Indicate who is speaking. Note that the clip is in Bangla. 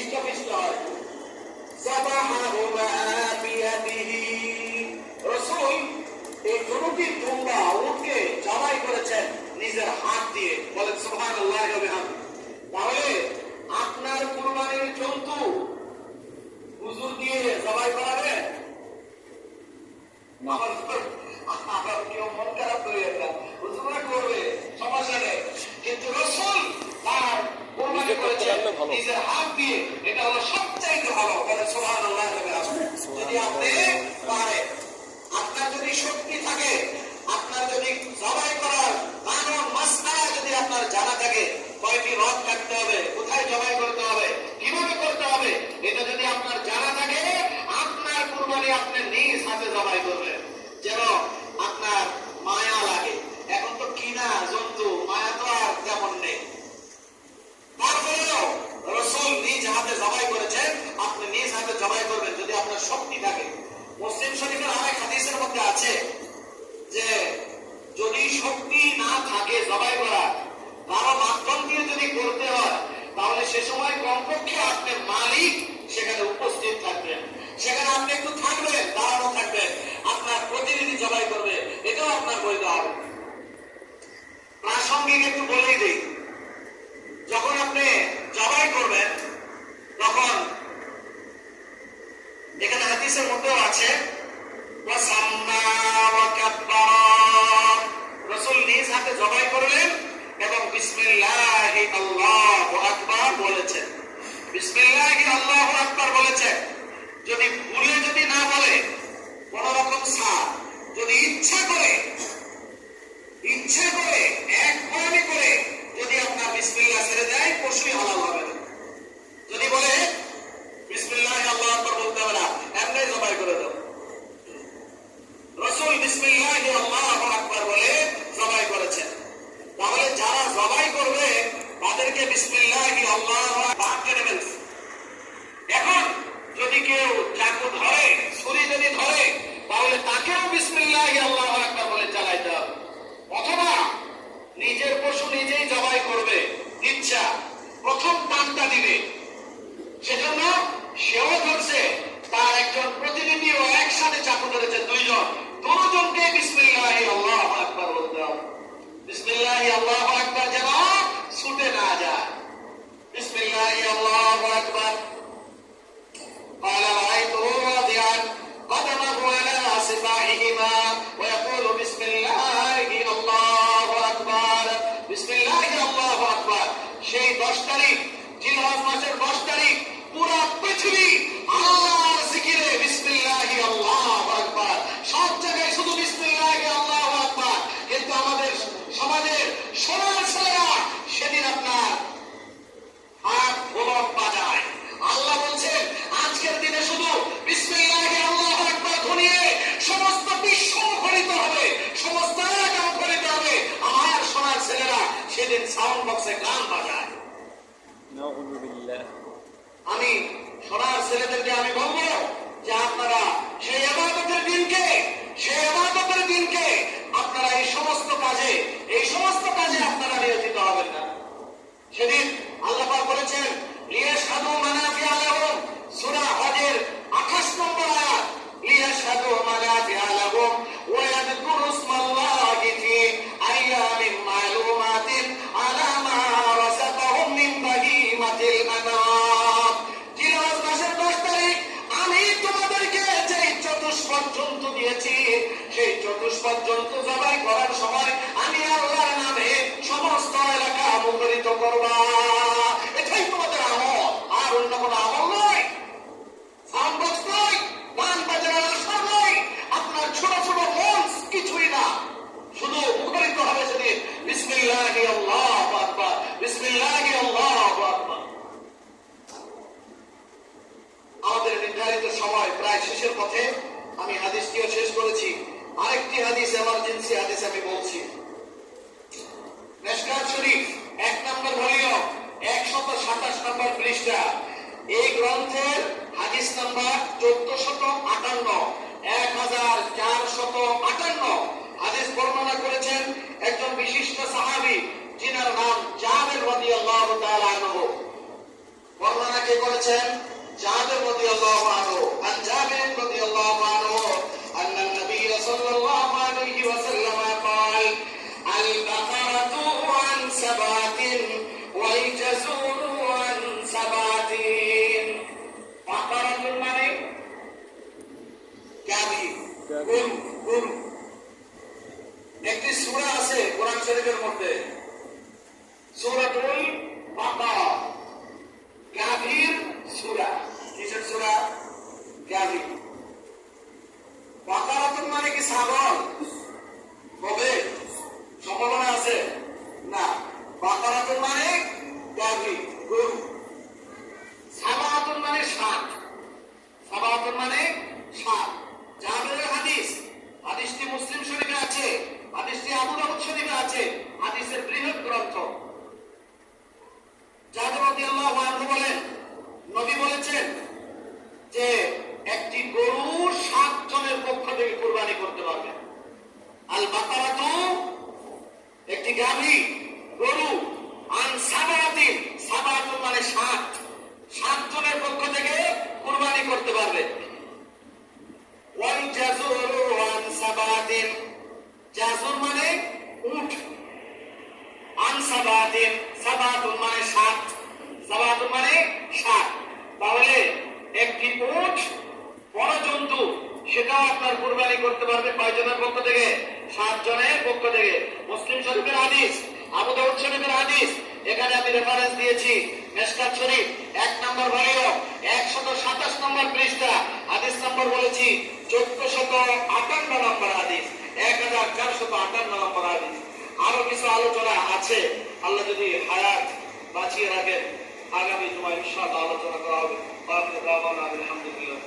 Speaker 1: পিষ্ট পিষ্ট হয়। যাবাহুমা বিয়াদিহি, রাসূল এই দুটি দুম্বা উটকে জবাই করেছেন নিজের হাত দিয়ে। বলেন সুবহানাল্লাহি ওয়া বিহামদিহি। তাহলে আপনার কুরবানির জন্তু হুজুর দিয়ে জবাই করাবেন? আমার কেউ মন খারাপ করিয়ে না, হুজুরা করবে, সমস্যা নেই। কিন্তু রাসূল তার কুরবানি করেছেন নিজের হাত দিয়ে, এটা হলো সবচাইতে ভালো। বলেন সুবহানাল্লাহি ওয়া বিহামদিহি। যদি আপনি পারেন, আপনার যদি শক্তি থাকে, আপনার যদি জবাই করার কানুন মাসআলা যদি আপনার জানা থাকে, কয়টি রথ কাটতে হবে, কোথায় জবাই করতে হবে, কিভাবে করতে হবে, এটা যদি আপনার জানা থাকে, আপনার কুরবানি আপনি নিজ হাতে জবাই করবেন, যেন আপনার মায়া লাগে। এখন তো কিনা জন্তু, মায়া তো আর তেমন নেই। তারপরেও রাসূল নিজ হাতে জবাই করেছেন, আপনি নিজ হাতে জবাই করবেন যদি আপনার শক্তি থাকে। মুসলিম শরীফের আরেক হাদিসের মধ্যে আছে যে যদি শক্তি না থাকে জবাই করা, কারো মাধ্যম দিয়ে যদি করতে হয়, তাহলে সে সময় কমপক্ষে আপনার মালিক সেখানে উপস্থিত থাকবেন, সেখানে আপনি একটু থাকবেন, দাঁড়ানো থাকবেন, আপনার প্রতিনিধি জবাই করবে, এটাও আপনার বৈধ হবে। প্রাসঙ্গিক একটু বলেই দিই, যখন আপনি জবাই করবেন তখন এখানে হাদিসের মধ্যেও আছে রাসূল নিজ হাতে জবাই করলেন এবং বিসমিল্লাহি আল্লাহু আকবার বলেছেন। বিসমিল্লাহি আল্লাহু আকবার বলেছেন। যদি ভুলে যদি না বলে, কোন রকম সাপ যদি ইচ্ছা করে এক পয়নি করে যদি আপনার বিসমিল্লাহ ছেড়ে দেয়, পশুই হালাল হবে না। যদি বলে বিসমিল্লাহি আল্লাহু আকবার বলতে হবে না, এমনি জবাই করে দাও। রাসূল বিসমিল্লাহি আল্লাহু আকবার বলে জবাই করেছেন। তাহলে যারা জবাই করবে তাদেরকে বিসমিল্লাহি আল্লাহু আকবার কেটে ফেলছে। এখন যদি কেউ চাকু ধরে, ছুরি যদি ধরে, তাহলে তাকেও বিসমিল্লাহি আল্লাহু আকবার বলে চালাইতে হবে। অথবা নিজের পশু নিজেই জবাই করবে, ইচ্ছা প্রথম টানটা দিবে, সেজন্য সেও ধরছে, তার একজন প্রতিনিধিও একসাথে চাকু ধরেছে, দুজনকে বিসমিল্লাহি আল্লাহু আকবার বলতে হবে। বিসমিল্লাহি আল্লাহু আকবার যেন ছুটে না যায়। বিসমিল্লাহি আল্লাহু আকবার। قال رأيته واضعا قدمه على صباحهما ويقول بسم الله الله أكبر بسم الله الله أكبر। সেই 10 তারিখ, জিলহজ মাসের 10 তারিখ, পুরো পৃথিবী আল্লাহর জিকিরে বিসমিল্লাহি আল্লাহু আকবার, সব জায়গায় শুধু বিসমিল্লাহি আল্লাহু আকবার। কিন্তু আমাদের সমাজের সোনার ছেলেরা সেদিন আপনার হাত গোলক বাজায়। আল্লাহ বলছেন আজকের দিনে শুধু বিসমিল্লাহি আল্লাহু আকবার ধনিয়ে সমস্ত বিশ্ব মুখরিত হবে, সমস্ত এলাকা মুখরিত হবে। আমার সোনার ছেলেরা সেদিন সাউন্ড বক্সে গান বাজায়। আমি সোনার ছেলেদেরকে আমি বলবো যে আপনারা সেই ইবাদতের দিনকে আপনারা এই সমস্ত কাজে আপনারা নিয়োজিত হবেন না। সেদিন আল্লাহ পাক বলেছেন লিয়াশহাদু মানাফিআ লাহুম, সূরা হজের 28 নম্বর আয়াত, লিয়াশহাদু মানাফিআ লাহুম ওয়া ইয়াযকুরু ইসমাল্লাহি ফি আইয়ামিন মা'লুমাতিন আলা মা রাযাকাহুম মিন বাহিমাতিল আনআম। জিলহজ মাসের 10 তারিখ আমি তোমাদেরকে যে চতুষ্পদ জন্তু দিয়েছি, সেই চতুষ্পদ জন্তু জবাই করার সময় আমি আল্লাহর নামে সমস্ত এলাকা মুখরিত করবা। এটাই তোমাদের আমল, আর অন্য কোনো আমল নয়। সাউন্ড বক্স নয়, গান বাজানোর আসর নয়, আপনার ছোট ছোট মঞ্চ কিছুই না। শুধু মুখরিত হবে সেদিন বিসমিল্লাহি আল্লাহু আকবার, বিসমিল্লাহি আল্লাহু আকবার। আমাদের নির্ধারিত সময় প্রায় শেষের পথে, আমি হাদিসটিও শেষ করেছি। আরেকটি হাদিস, এমার্জেন্সি হাদিস আমি বলছি। মিশকাত শরীফ 1 নম্বর ভলিউম 127 নম্বর পৃষ্ঠা, এই গ্রন্থের হাদিস নাম্বার 1458, 1458 হাদিস বর্ণনা করেছেন একজন বিশিষ্ট সাহাবী, যিনার নাম জাবের রাদিয়াল্লাহু তাআলা আনহু। বর্ণনা কে করেছেন? বলেছেন জাবের রাদিয়াল্লাহু আনহু আন জাবির রাদিয়াল্লাহু আনহু أن النبي صلى الله عليه وسلم قال البقرة عن سبعة والجزور عن سبعة بقرة মানে গাভী গরু একটি সূরা আছে কোরআন শরীফের মধ্যে সূরাতুল বাকারা গাভীর সূরা কিসের সূরা গাভী বাকারাতুন মানে কি ছাগল হবে সম্ভাবনা আছে না বাকারাতুন মানে গাভী গরু সাবাতুন মানে ষাট সাবাতুন মানে ষাট জাবেরের হাদিস হাদিসটি মুসলিম শরীফে আছে হাদিসটি আবু দাউদ শরীফে আছে হাদিসের বৃহৎ গ্রন্থ জাবের রাদিয়াল্লাহু আনহু বলেন নবী বলেছেন যে একটি গরু 7 জনের পক্ষ থেকে কুরবানি করতে পারবে আল বাকারাতু একটি গাভী গরু আন সাবাতিন সাবাতুন মানে 7 জনের পক্ষ থেকে কুরবানি করতে পারবে ওয়াল জাজুরু আন সাবাতিন জাজুর মানে উট আন সাবাতিন সাবাতুন মানে 7 সাবাতুন মানে 7 তাহলে একটি উট বড় জন্তু সেটাও আপনার কুরবানি করতে পারবে কয়জনের পক্ষ থেকে 7 জনের পক্ষ থেকে মুসলিম শরীফের হাদিস আবু দাউদ শরীফের হাদিস এখানে আমি রেফারেন্স দিয়েছি মিশকাত শরীফ 1 নম্বর ভলিউম 127 নম্বর পৃষ্ঠা হাদিস নম্বর বলেছি 1458 নম্বর হাদিস 1458 নম্বর হাদিস আরো কিছু আলোচনা আছে আল্লাহ যদি হায়াত বাঁচিয়ে রাখেন আগামী জুমায় ইনশাআল্লাহ আলোচনা করা হবে আলহামদুলিল্লাহ